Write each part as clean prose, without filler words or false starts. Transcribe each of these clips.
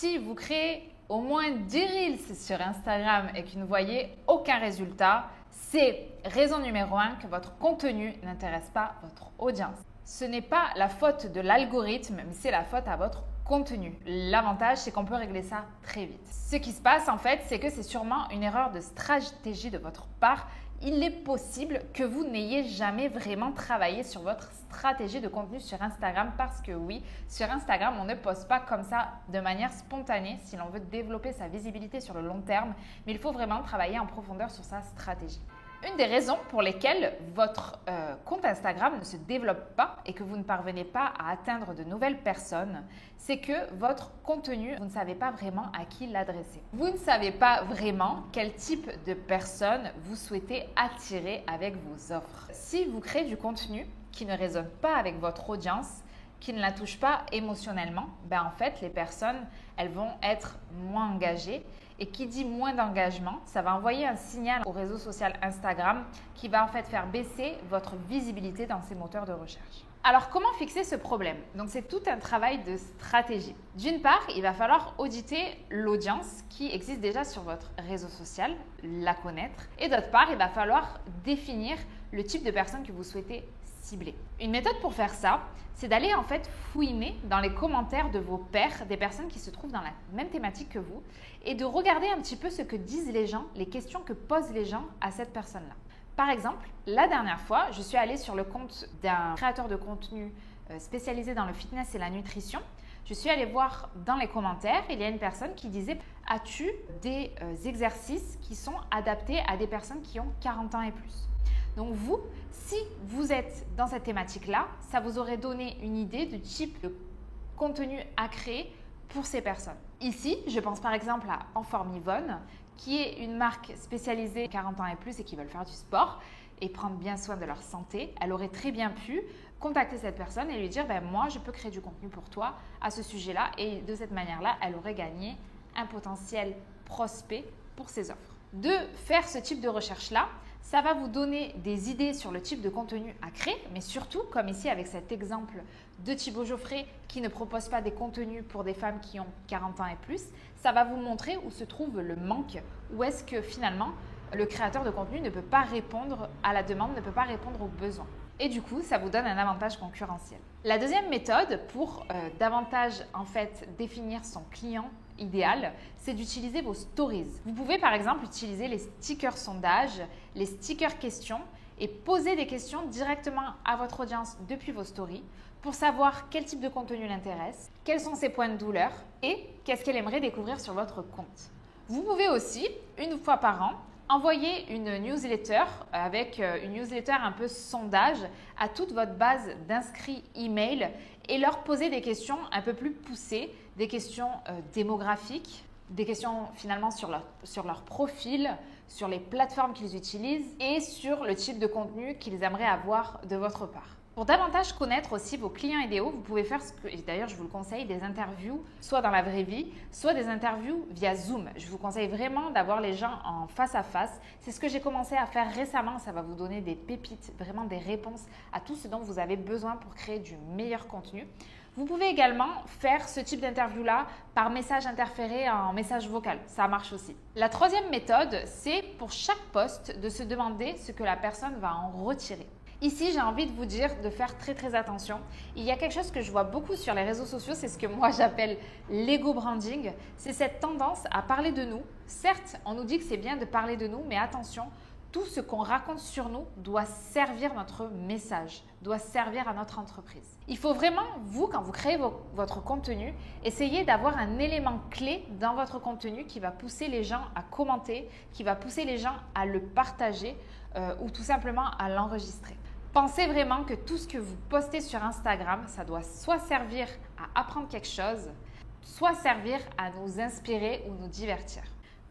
Si vous créez au moins 10 Reels sur Instagram et que vous ne voyez aucun résultat, c'est raison numéro 1 que votre contenu n'intéresse pas votre audience. Ce n'est pas la faute de l'algorithme, mais c'est la faute à votre contenu. L'avantage, c'est qu'on peut régler ça très vite. Ce qui se passe en fait, c'est que c'est sûrement une erreur de stratégie de votre part. Il est possible que vous n'ayez jamais vraiment travaillé sur votre stratégie de contenu sur Instagram parce que oui, sur Instagram, on ne poste pas comme ça de manière spontanée si l'on veut développer sa visibilité sur le long terme, mais il faut vraiment travailler en profondeur sur sa stratégie. Une des raisons pour lesquelles votre compte Instagram ne se développe pas et que vous ne parvenez pas à atteindre de nouvelles personnes, c'est que votre contenu, vous ne savez pas vraiment à qui l'adresser. Vous ne savez pas vraiment quel type de personnes vous souhaitez attirer avec vos offres. Si vous créez du contenu qui ne résonne pas avec votre audience, qui ne la touche pas émotionnellement, en fait, les personnes, elles vont être moins engagées. Et qui dit moins d'engagement, ça va envoyer un signal au réseau social Instagram qui va en fait faire baisser votre visibilité dans ces moteurs de recherche. Alors, comment fixer ce problème? Donc, c'est tout un travail de stratégie. D'une part, il va falloir auditer l'audience qui existe déjà sur votre réseau social, la connaître. Et d'autre part, il va falloir définir le type de personne que vous souhaitez cibler. Une méthode pour faire ça, c'est d'aller en fait fouiner dans les commentaires de vos pairs, des personnes qui se trouvent dans la même thématique que vous, et de regarder un petit peu ce que disent les gens, les questions que posent les gens à cette personne-là. Par exemple, la dernière fois, je suis allée sur le compte d'un créateur de contenu spécialisé dans le fitness et la nutrition. Je suis allée voir dans les commentaires, il y a une personne qui disait « As-tu des exercices qui sont adaptés à des personnes qui ont 40 ans et plus ?» Donc vous, si vous êtes dans cette thématique-là, ça vous aurait donné une idée du type de contenu à créer pour ces personnes. Ici, je pense par exemple à Enforme Yvonne, qui est une marque spécialisée 40 ans et plus et qui veulent faire du sport et prendre bien soin de leur santé. Elle aurait très bien pu contacter cette personne et lui dire moi, je peux créer du contenu pour toi à ce sujet-là. Et de cette manière-là, elle aurait gagné un potentiel prospect pour ses offres. De faire ce type de recherche-là, ça va vous donner des idées sur le type de contenu à créer, mais surtout, comme ici avec cet exemple de Thibaut Geoffrey qui ne propose pas des contenus pour des femmes qui ont 40 ans et plus, ça va vous montrer où se trouve le manque, où est-ce que finalement le créateur de contenu ne peut pas répondre à la demande, ne peut pas répondre aux besoins. Et du coup, ça vous donne un avantage concurrentiel. La deuxième méthode pour davantage en fait définir son client idéal, c'est d'utiliser vos stories. Vous pouvez par exemple utiliser les stickers sondages, les stickers questions et poser des questions directement à votre audience depuis vos stories pour savoir quel type de contenu l'intéresse, quels sont ses points de douleur et qu'est-ce qu'elle aimerait découvrir sur votre compte. Vous pouvez aussi, une fois par an, envoyer une newsletter avec une newsletter un peu sondage à toute votre base d'inscrits email et leur poser des questions un peu plus poussées, des questions démographiques, des questions finalement sur leur profil, sur les plateformes qu'ils utilisent et sur le type de contenu qu'ils aimeraient avoir de votre part. Pour davantage connaître aussi vos clients idéaux, vous pouvez faire et d'ailleurs je vous le conseille, des interviews soit dans la vraie vie, soit des interviews via Zoom. Je vous conseille vraiment d'avoir les gens en face à face. C'est ce que j'ai commencé à faire récemment. Ça va vous donner des pépites, vraiment des réponses à tout ce dont vous avez besoin pour créer du meilleur contenu. Vous pouvez également faire ce type d'interview-là par message interféré en message vocal. Ça marche aussi. La troisième méthode, c'est pour chaque post de se demander ce que la personne va en retirer. Ici, j'ai envie de vous dire de faire très attention. Il y a quelque chose que je vois beaucoup sur les réseaux sociaux, c'est ce que moi j'appelle l'ego branding. C'est cette tendance à parler de nous. Certes, on nous dit que c'est bien de parler de nous, mais attention, tout ce qu'on raconte sur nous doit servir notre message, doit servir à notre entreprise. Il faut vraiment, vous, quand vous créez votre contenu, essayer d'avoir un élément clé dans votre contenu qui va pousser les gens à commenter, qui va pousser les gens à le partager ou tout simplement à l'enregistrer. Pensez vraiment que tout ce que vous postez sur Instagram, ça doit soit servir à apprendre quelque chose, soit servir à nous inspirer ou nous divertir.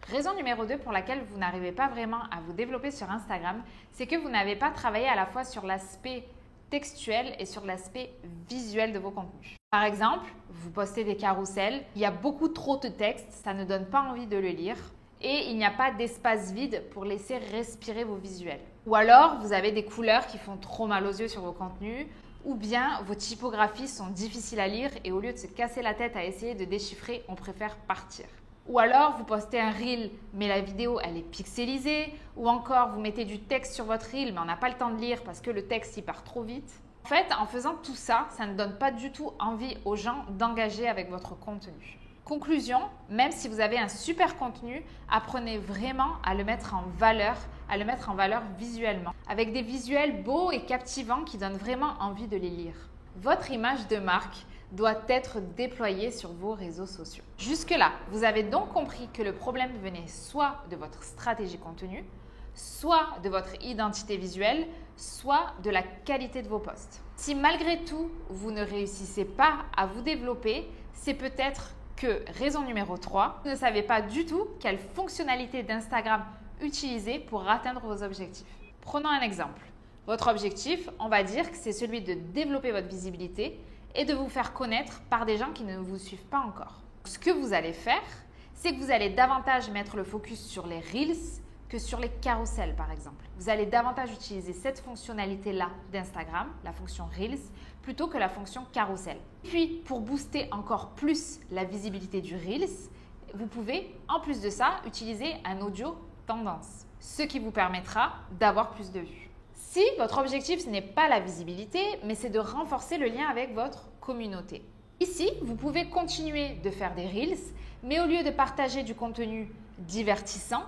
Raison numéro 2 pour laquelle vous n'arrivez pas vraiment à vous développer sur Instagram, c'est que vous n'avez pas travaillé à la fois sur l'aspect textuel et sur l'aspect visuel de vos contenus. Par exemple, vous postez des carousels, il y a beaucoup trop de texte, ça ne donne pas envie de le lire et il n'y a pas d'espace vide pour laisser respirer vos visuels. Ou alors, vous avez des couleurs qui font trop mal aux yeux sur vos contenus, ou bien vos typographies sont difficiles à lire et au lieu de se casser la tête à essayer de déchiffrer, on préfère partir. Ou alors, vous postez un reel, mais la vidéo, elle est pixelisée. Ou encore, vous mettez du texte sur votre reel, mais on n'a pas le temps de lire parce que le texte, il part trop vite. En fait, en faisant tout ça, ça ne donne pas du tout envie aux gens d'engager avec votre contenu. Conclusion, même si vous avez un super contenu, apprenez vraiment à le mettre en valeur visuellement, avec des visuels beaux et captivants qui donnent vraiment envie de les lire. Votre image de marque doit être déployée sur vos réseaux sociaux. Jusque-là, vous avez donc compris que le problème venait soit de votre stratégie contenu, soit de votre identité visuelle, soit de la qualité de vos posts. Si malgré tout, vous ne réussissez pas à vous développer, c'est peut-être que raison numéro 3, vous ne savez pas du tout quelle fonctionnalité d'Instagram utiliser pour atteindre vos objectifs. Prenons un exemple. Votre objectif, on va dire que c'est celui de développer votre visibilité et de vous faire connaître par des gens qui ne vous suivent pas encore. Ce que vous allez faire, c'est que vous allez davantage mettre le focus sur les Reels que sur les carousels par exemple. Vous allez davantage utiliser cette fonctionnalité-là d'Instagram, la fonction Reels, plutôt que la fonction carousel. Puis, pour booster encore plus la visibilité du Reels, vous pouvez, en plus de ça, utiliser un audio tendance, ce qui vous permettra d'avoir plus de vues. Si votre objectif, ce n'est pas la visibilité, mais c'est de renforcer le lien avec votre communauté. Ici, vous pouvez continuer de faire des Reels, mais au lieu de partager du contenu divertissant,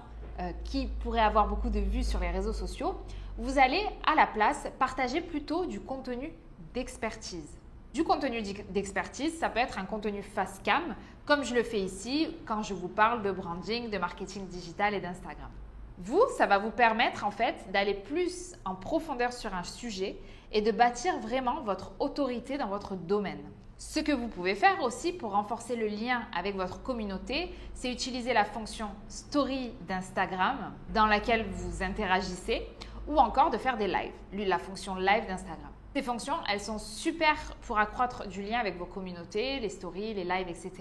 qui pourrait avoir beaucoup de vues sur les réseaux sociaux, vous allez à la place partager plutôt du contenu d'expertise. Du contenu d'expertise, ça peut être un contenu face cam, comme je le fais ici quand je vous parle de branding, de marketing digital et d'Instagram. Vous, ça va vous permettre en fait d'aller plus en profondeur sur un sujet et de bâtir vraiment votre autorité dans votre domaine. Ce que vous pouvez faire aussi pour renforcer le lien avec votre communauté, c'est utiliser la fonction Story d'Instagram dans laquelle vous interagissez ou encore de faire des lives, la fonction live d'Instagram. Ces fonctions, elles sont super pour accroître du lien avec vos communautés, les stories, les lives, etc.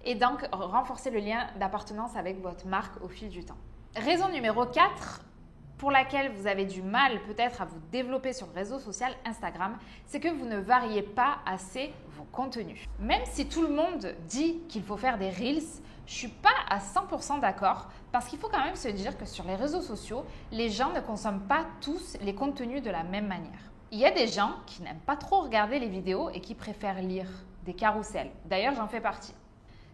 Et donc renforcer le lien d'appartenance avec votre marque au fil du temps. Raison numéro 4, pour laquelle vous avez du mal peut-être à vous développer sur le réseau social Instagram, c'est que vous ne variez pas assez vos contenus. Même si tout le monde dit qu'il faut faire des Reels, je ne suis pas à 100% d'accord parce qu'il faut quand même se dire que sur les réseaux sociaux, les gens ne consomment pas tous les contenus de la même manière. Il y a des gens qui n'aiment pas trop regarder les vidéos et qui préfèrent lire des carousels. D'ailleurs, j'en fais partie.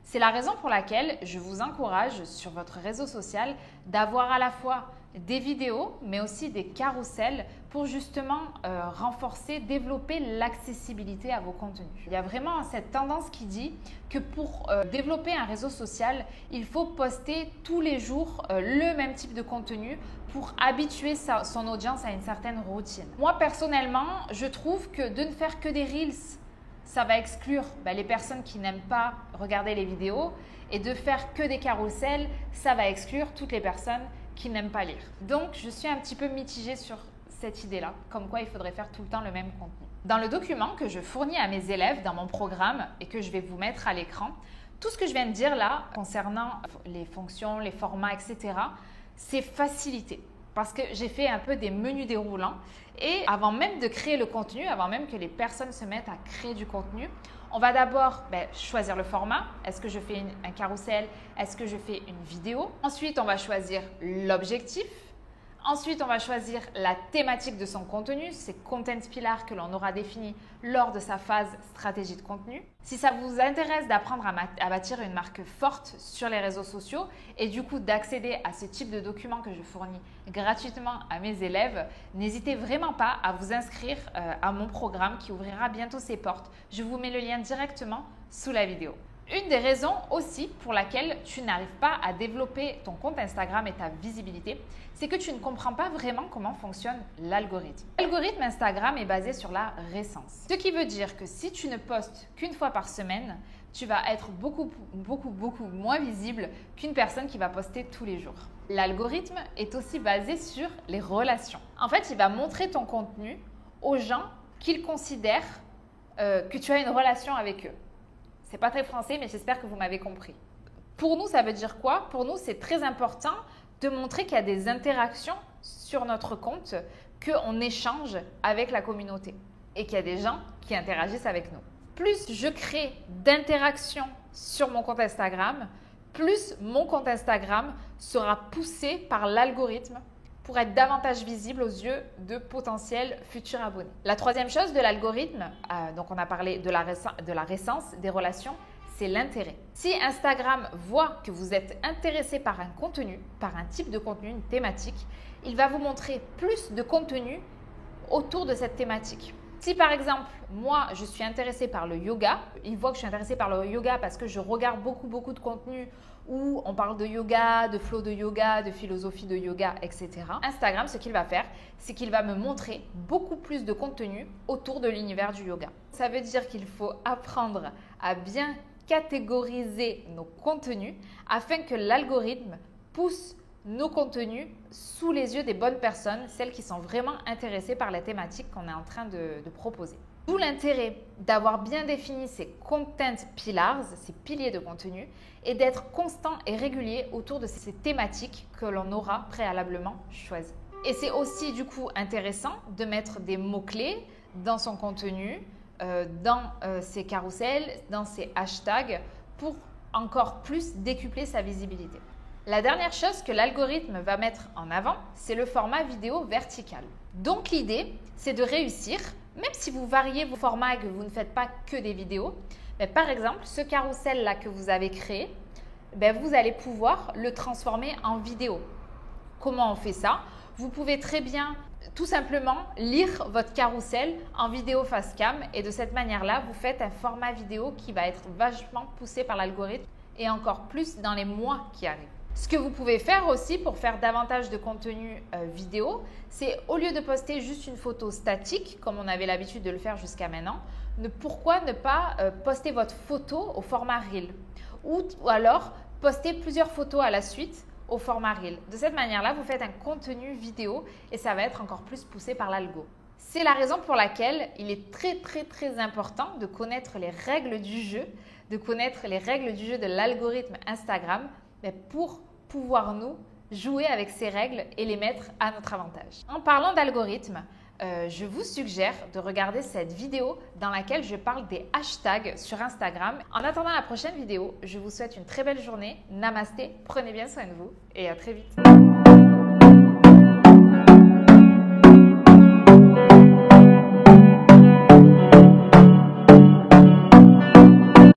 C'est la raison pour laquelle je vous encourage sur votre réseau social d'avoir à la fois des vidéos, mais aussi des carousels pour justement renforcer, développer l'accessibilité à vos contenus. Il y a vraiment cette tendance qui dit que pour développer un réseau social, il faut poster tous les jours le même type de contenu pour habituer son audience à une certaine routine. Moi, personnellement, je trouve que de ne faire que des Reels, ça va exclure les personnes qui n'aiment pas regarder les vidéos et de faire que des carousels, ça va exclure toutes les personnes qui n'aiment pas lire. Donc, je suis un petit peu mitigée sur cette idée-là, comme quoi il faudrait faire tout le temps le même contenu. Dans le document que je fournis à mes élèves dans mon programme et que je vais vous mettre à l'écran, tout ce que je viens de dire là, concernant les fonctions, les formats, etc., c'est facilité. Parce que j'ai fait un peu des menus déroulants et avant même de créer le contenu, avant même que les personnes se mettent à créer du contenu, on va d'abord choisir le format. Est-ce que je fais un carrousel? Est-ce que je fais une vidéo? Ensuite, on va choisir l'objectif. Ensuite, on va choisir la thématique de son contenu, c'est Content Pillar que l'on aura défini lors de sa phase stratégie de contenu. Si ça vous intéresse d'apprendre à bâtir une marque forte sur les réseaux sociaux et du coup d'accéder à ce type de document que je fournis gratuitement à mes élèves, n'hésitez vraiment pas à vous inscrire à mon programme qui ouvrira bientôt ses portes. Je vous mets le lien directement sous la vidéo. Une des raisons aussi pour laquelle tu n'arrives pas à développer ton compte Instagram et ta visibilité, c'est que tu ne comprends pas vraiment comment fonctionne l'algorithme. L'algorithme Instagram est basé sur la récence. Ce qui veut dire que si tu ne postes qu'une fois par semaine, tu vas être beaucoup moins visible qu'une personne qui va poster tous les jours. L'algorithme est aussi basé sur les relations. En fait, il va montrer ton contenu aux gens qu'il considère que tu as une relation avec eux. C'est pas très français, mais j'espère que vous m'avez compris. Pour nous, ça veut dire quoi? Pour nous, c'est très important de montrer qu'il y a des interactions sur notre compte, qu'on échange avec la communauté. et qu'il y a des gens qui interagissent avec nous. Plus je crée d'interactions sur mon compte Instagram, plus mon compte Instagram sera poussé par l'algorithme pour être davantage visible aux yeux de potentiels futurs abonnés. La troisième chose de l'algorithme, donc on a parlé de la récence des relations, c'est l'intérêt. Si Instagram voit que vous êtes intéressé par un contenu, par un type de contenu, une thématique, il va vous montrer plus de contenu autour de cette thématique. Si par exemple, moi, je suis intéressée par le yoga, il voit que je suis intéressée par le yoga parce que je regarde beaucoup de contenu où on parle de yoga, de flow de yoga, de philosophie de yoga, etc. Instagram, ce qu'il va faire, c'est qu'il va me montrer beaucoup plus de contenu autour de l'univers du yoga. Ça veut dire qu'il faut apprendre à bien catégoriser nos contenus afin que l'algorithme pousse nos contenus sous les yeux des bonnes personnes, celles qui sont vraiment intéressées par la thématique qu'on est en train de proposer. D'où l'intérêt d'avoir bien défini ces content pillars, ces piliers de contenu, et d'être constant et régulier autour de ces thématiques que l'on aura préalablement choisies. Et c'est aussi du coup intéressant de mettre des mots-clés dans son contenu, dans ses carousels, dans ses hashtags, pour encore plus décupler sa visibilité. La dernière chose que l'algorithme va mettre en avant, c'est le format vidéo vertical. Donc l'idée, c'est de réussir, même si vous variez vos formats et que vous ne faites pas que des vidéos, mais par exemple, ce carrousel-là que vous avez créé, vous allez pouvoir le transformer en vidéo. Comment on fait ça? Vous pouvez très bien tout simplement lire votre carrousel en vidéo face cam et de cette manière-là, vous faites un format vidéo qui va être vachement poussé par l'algorithme et encore plus dans les mois qui arrivent. Ce que vous pouvez faire aussi pour faire davantage de contenu vidéo, c'est au lieu de poster juste une photo statique, comme on avait l'habitude de le faire jusqu'à maintenant, pourquoi ne pas poster votre photo au format Reel ou alors poster plusieurs photos à la suite au format Reel. De cette manière-là, vous faites un contenu vidéo et ça va être encore plus poussé par l'algo. C'est la raison pour laquelle il est très important de connaître les règles du jeu, de connaître les règles du jeu de l'algorithme Instagram, mais pour pouvoir nous jouer avec ces règles et les mettre à notre avantage. En parlant d'algorithme, je vous suggère de regarder cette vidéo dans laquelle je parle des hashtags sur Instagram. En attendant la prochaine vidéo, je vous souhaite une très belle journée. Namasté, prenez bien soin de vous et à très vite.